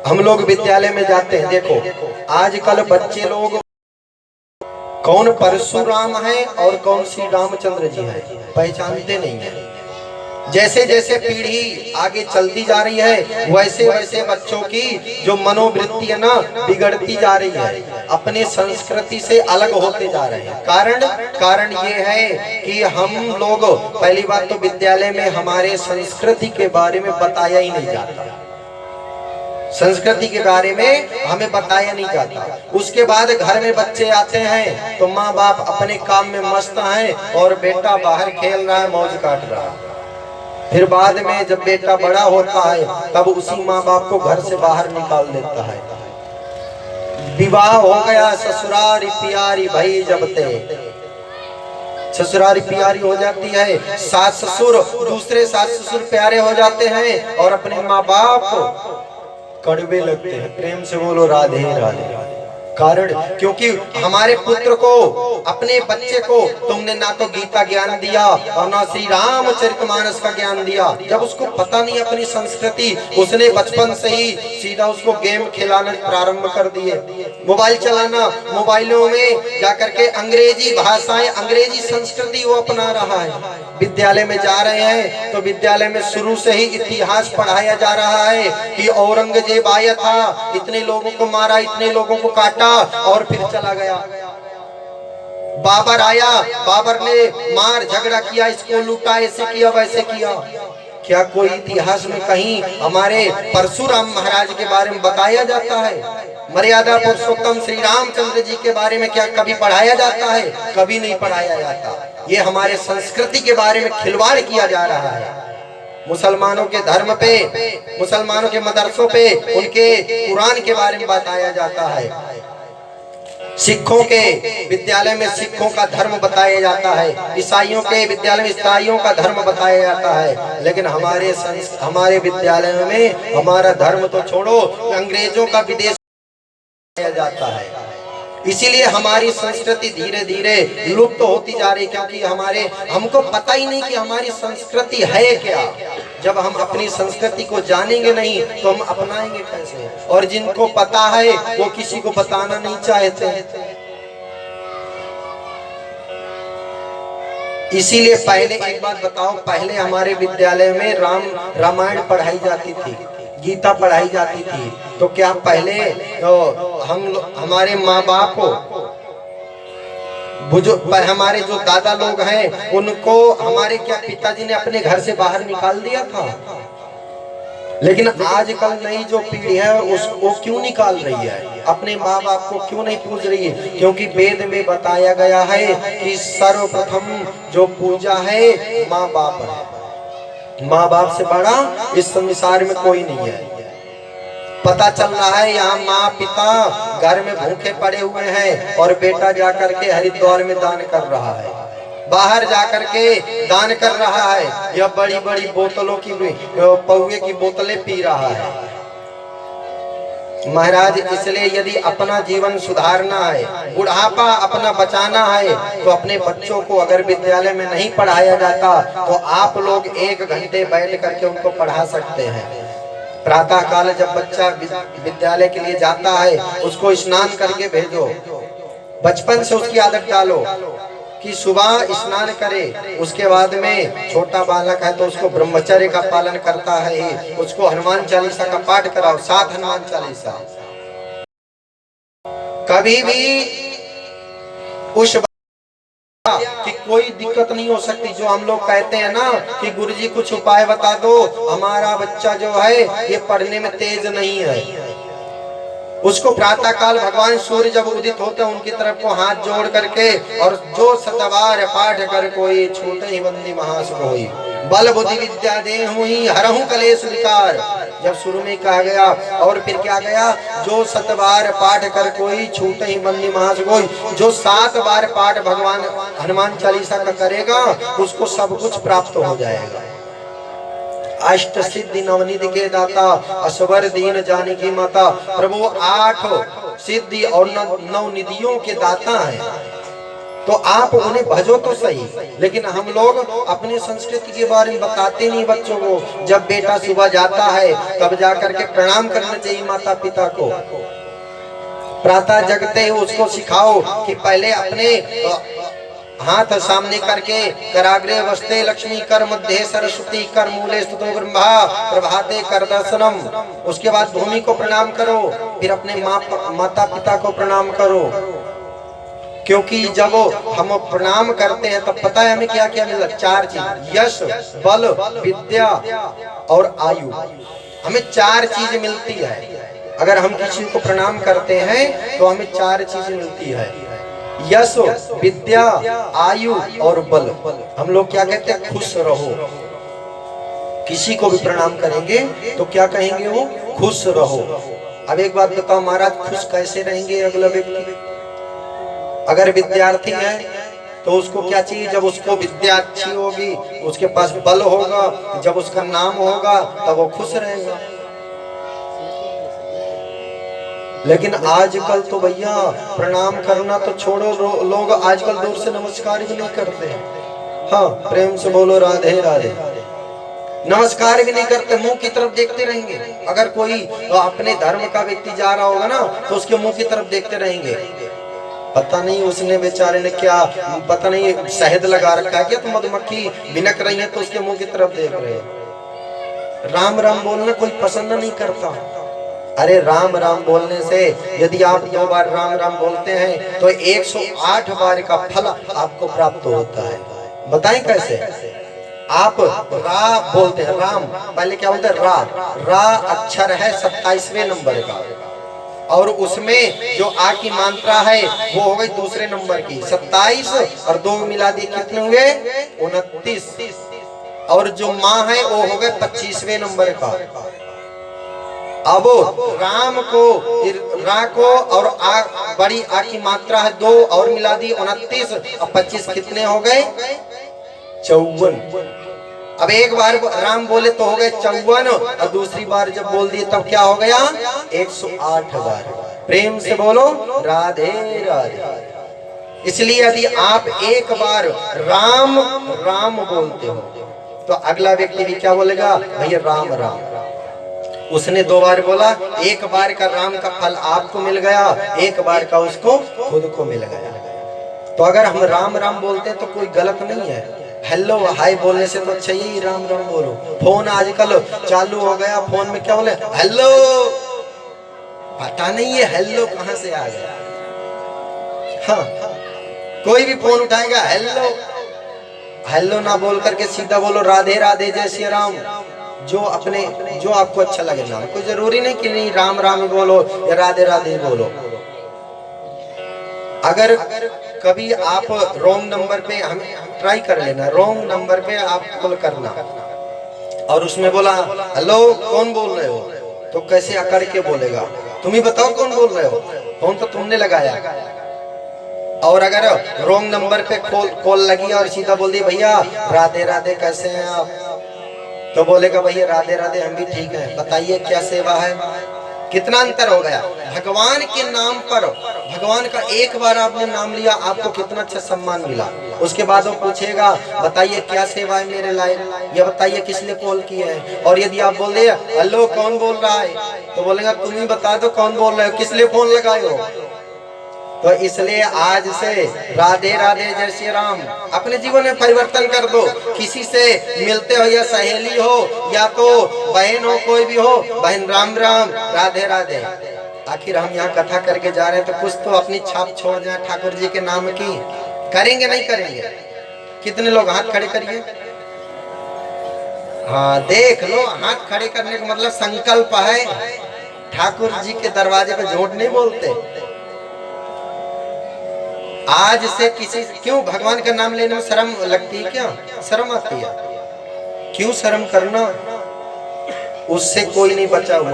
हम लोग विद्यालय में जाते हैं, देखो आजकल बच्चे लोग कौन परशुराम है और कौन श्री रामचंद्र जी है पहचानते नहीं है। जैसे जैसे पीढ़ी आगे चलती जा रही है वैसे वैसे बच्चों की जो मनोवृत्ति है ना बिगड़ती जा रही है, अपने संस्कृति से अलग होते जा रहे हैं। कारण ये है कि हम लोग, पहली बात तो विद्यालय में हमारे संस्कृति के बारे में बताया ही नहीं जाता, संस्कृति के बारे में हमें बताया नहीं जाता। उसके बाद घर में बच्चे आते हैं तो माँ बाप अपने काम में मस्त हैं और बेटा बाहर खेल रहा है, मौज काट रहा है। फिर बाद में जब बेटा बड़ा होता है तब उसी माँ बाप को घर से बाहर निकाल देता है। विवाह हो गया, ससुरारी प्यारी भई जब ते, ससुरारी प्यारी हो जाती है, सास ससुर दूसरे सास ससुर प्यारे हो जाते हैं और अपने माँ बाप कड़वे लगते हैं। प्रेम से बोलो राधे राधे। कारण क्योंकि हमारे पुत्र को, अपने बच्चे को तुमने ना तो गीता ज्ञान दिया और ना श्री रामचरितमानस का ज्ञान दिया। जब उसको पता नहीं अपनी संस्कृति, उसने बचपन से ही सीधा उसको गेम खिलाना प्रारंभ कर दिए, मोबाइल चलाना, मोबाइलों में जाकर के अंग्रेजी भाषाएं, अंग्रेजी संस्कृति वो अपना रहा है। विद्यालय में जा रहे हैं तो विद्यालय में शुरू से ही इतिहास पढ़ाया जा रहा है कि औरंगजेब आया था, इतने लोगों को मारा, इतने लोगों को काटा और फिर चला गया। बाबर आया, बाबर ने मार झगड़ा किया, इसको लूटा, ऐसे किया वैसे किया। क्या कोई इतिहास में कहीं हमारे परशुराम महाराज के बारे में बताया जाता है? मर्यादा पुरुषोत्तम श्री रामचंद्र जी के बारे में क्या कभी पढ़ाया जाता है? कभी नहीं पढ़ाया जाता। ये हमारे संस्कृति के बारे में खिलवाड़ किया जा रहा है। मुसलमानों के धर्म पे, मुसलमानों के मदरसों पे उनके कुरान के बारे में बताया जाता है। सिखों के विद्यालय में सिखों का धर्म बताया जाता है, ईसाइयों के विद्यालय में ईसाइयों का धर्म बताया जाता है। लेकिन हमारे विद्यालय में हमारा धर्म तो छोड़ो, अंग्रेजों का विदेश बताया जाता है। इसीलिए हमारी संस्कृति धीरे धीरे लुप्त होती जा रही, क्योंकि हमको पता ही नहीं कि हमारी संस्कृति है क्या। जब हम अपनी संस्कृति को जानेंगे नहीं तो हम अपनाएंगे कैसे? और जिनको पता है वो किसी को बताना नहीं चाहते। इसीलिए पहले एक बात बताओ, पहले हमारे विद्यालय में रामायण पढ़ाई जाती थी, गीता पढ़ाई जाती थी, तो क्या पहले तो हमारे माँ बाप को, हमारे जो दादा लोग हैं उनको हमारे क्या पिताजी ने अपने घर से बाहर निकाल दिया था? लेकिन आजकल नई जो पीढ़ी है उसको क्यों निकाल रही है? अपने माँ बाप को क्यों नहीं पूज रही है? क्योंकि वेद में बताया गया है कि सर्वप्रथम जो पूजा है माँ बाप है। माँ बाप से बड़ा इस संसार में कोई नहीं है। पता चल रहा है यहाँ माँ पिता घर में भूखे पड़े हुए हैं और बेटा जाकर के हरिद्वार में दान कर रहा है, बाहर जाकर के दान कर रहा है, यह बड़ी बड़ी बोतलों की, पौवे की बोतलें पी रहा है। महाराज, इसलिए यदि अपना जीवन सुधारना है, बुढ़ापा अपना बचाना है, तो अपने बच्चों को अगर विद्यालय में नहीं पढ़ाया जाता तो आप लोग 1 घंटे बैठ करके उनको पढ़ा सकते हैं। प्रातः काल जब बच्चा विद्यालय के लिए जाता है उसको स्नान करके भेजो, बचपन से उसकी आदत डालो कि सुबह स्नान करे। उसके बाद में छोटा बालक है तो उसको ब्रह्मचर्य का पालन करता है, उसको हनुमान चालीसा का पाठ कराओ, 7 हनुमान चालीसा। कभी भी उस कि कोई दिक्कत नहीं हो सकती। जो हम लोग कहते हैं ना कि गुरुजी कुछ उपाय बता दो, हमारा बच्चा जो है ये पढ़ने में तेज नहीं है, उसको प्रातः काल भगवान सूर्य जब उदित होते हैं उनकी तरफ को हाथ जोड़ करके, और जो सतवार पाठ कर कोई छोटे ही बंदी महासुख होई, बल बुद्धि विद्या दे हुई हरहु कलेश विकार। जब शुरू में कहा गया और फिर क्या गया, जो 7 बार पाठ कर कोई छूटे ही बंदी महासुख होई। जो 7 बार पाठ भगवान हनुमान चालीसा का करेगा उसको सब कुछ प्राप्त हो जाएगा। अष्ट सिद्धि नवनिधि के दाता, असवर दीन जानकी माता। प्रभु 8 सिद्धि और 9 निधियों के दाता हैं। तो आप उन्हें भजो तो सही, लेकिन हम लोग अपनी संस्कृति के बारे में बताते नहीं बच्चों को। जब बेटा सुबह जाता है तब जाकर के प्रणाम करना चाहिए माता पिता को। प्रातः जगते ही उसको सिखाओ कि पहले अपने हाथ सामने करके कराग्रे वस्ते लक्ष्मी कर मध्य सरस्वती कर मूले स्तुतो ब्रह्मा प्रभाते कर दर्शनम। उसके बाद भूमि को प्रणाम करो, फिर अपने माता पिता को प्रणाम करो। क्योंकि जब हम प्रणाम करते हैं तब पता है हमें क्या क्या मिलता है? 4 चीज, यश, बल, विद्या और आयु। हमें 4 चीज मिलती है। अगर हम किसी को प्रणाम करते हैं तो हमें 4 चीज मिलती है, यश, विद्या, आयु और बल। हम लोग क्या कहते हैं? खुश रहो। किसी को भी प्रणाम करेंगे तो क्या कहेंगे? वो खुश रहो। अब एक बात बताओ महाराज, खुश कैसे रहेंगे अगला व्यक्ति? अगर विद्यार्थी है तो उसको क्या चाहिए? जब उसको विद्या अच्छी होगी, उसके पास बल होगा, जब उसका नाम होगा तब वो खुश रहेगा। लेकिन आजकल तो भैया प्रणाम करना तो छोड़ो, लोग आजकल दूर से नमस्कार भी नहीं करते हैं। हाँ, प्रेम से बोलो राधे राधे। नमस्कार भी नहीं करते, मुंह की तरफ देखते रहेंगे। अगर कोई अपने धर्म का व्यक्ति जा रहा होगा ना तो उसके मुंह की तरफ देखते रहेंगे। पता नहीं उसने बेचारे ने क्या, पता नहीं शहद लगा रखा है क्या, तो मधुमक्खी बिनक रही है तो उसके मुंह की तरफ देख रहे हैं। राम राम बोलना कोई पसंद नहीं करता। अरे राम राम बोलने से यदि आप 2 बार राम राम बोलते हैं तो 108 बार का फल आपको प्राप्त होता है। बताएं कैसे? आप रा बोलते हैं, राम पहले क्या बोलते हैं? रा अक्षर है 27वें नंबर का, और उसमें जो आ की मात्रा है वो हो गई दूसरे नंबर की। 27 और 2 मिला दिए कितने हुए? 29। और जो माँ है वो हो गए 25वें नंबर का। अब राम को, रा को और आ, बड़ी आ की मात्रा है 2 और मिला दी 29 और 25 कितने हो गए? 54। अब एक बार राम बोले तो हो गए 54 और दूसरी बार जब बोल दिए तब क्या हो गया? 108 बार। प्रेम से बोलो राधे राधे। इसलिए यदि आप एक बार राम राम बोलते हो तो अगला व्यक्ति भी क्या बोलेगा? भैया राम राम। उसने 2 बार बोला, एक बार का राम का फल आपको मिल गया, एक बार का उसको खुद को मिल गया। तो अगर हम राम राम बोलते हैं तो कोई गलत नहीं है। हेलो हाय बोलने से तो अच्छा ही राम राम बोलो। फोन आजकल चालू हो गया, फोन में क्या बोले? हेलो। पता नहीं ये हेलो कहां से आ गया। हाँ, कोई भी फोन उठाएगा हेलो हेलो ना बोल करके सीधा बोलो राधे राधे जय श्री राम। जो आपको अच्छा लगे ना, कोई जरूरी नहीं कि नहीं राम राम ही बोलो या राधे राधे बोलो। अगर कभी आप रॉन्ग नंबर पे, हम ट्राई कर लेना, रॉन्ग नंबर पे आप कॉल करना और उसमें बोला हेलो कौन बोल रहे हो, तो कैसे अकड़ के बोलेगा? तुम ही बताओ कौन बोल रहे हो, फोन तो तुमने लगाया। और अगर रॉन्ग नंबर पे कॉल लगी और सीधा बोल दी भैया राधे राधे कैसे हैं आप, तो बोलेगा भैया राधे राधे हम भी ठीक हैं, बताइए क्या सेवा है। कितना अंतर हो गया। भगवान के नाम पर, भगवान का एक बार आपने नाम लिया, आपको कितना अच्छा सम्मान मिला। उसके बाद वो पूछेगा बताइए क्या सेवा है मेरे लायक, या बताइए किस लिए कॉल किया है। और यदि आप बोल दे हेलो कौन बोल रहा है, तो बोलेगा तुम ही बता दो कौन बोल रहे हो, किस लिए फोन लगाए हो। तो इसलिए आज से राधे राधे जय श्री राम अपने जीवन में परिवर्तन कर दो। किसी से मिलते हो या सहेली हो या तो बहन हो, कोई भी हो, बहन राम राम राधे राधे। आखिर हम यहाँ कथा करके जा रहे हैं तो कुछ तो अपनी छाप छोड़ जाए ठाकुर जी के नाम की। करेंगे नहीं करेंगे? कितने लोग हाथ खड़े करिए। हाँ देख लो, हाथ खड़े करने का मतलब संकल्प है। ठाकुर जी के दरवाजे पे झूठ नहीं बोलते। आज से किसी, क्यों भगवान का नाम लेने में शर्म लगती है? क्या शर्म आती है? क्यों शर्म करना? उससे कोई नहीं बचा हुआ।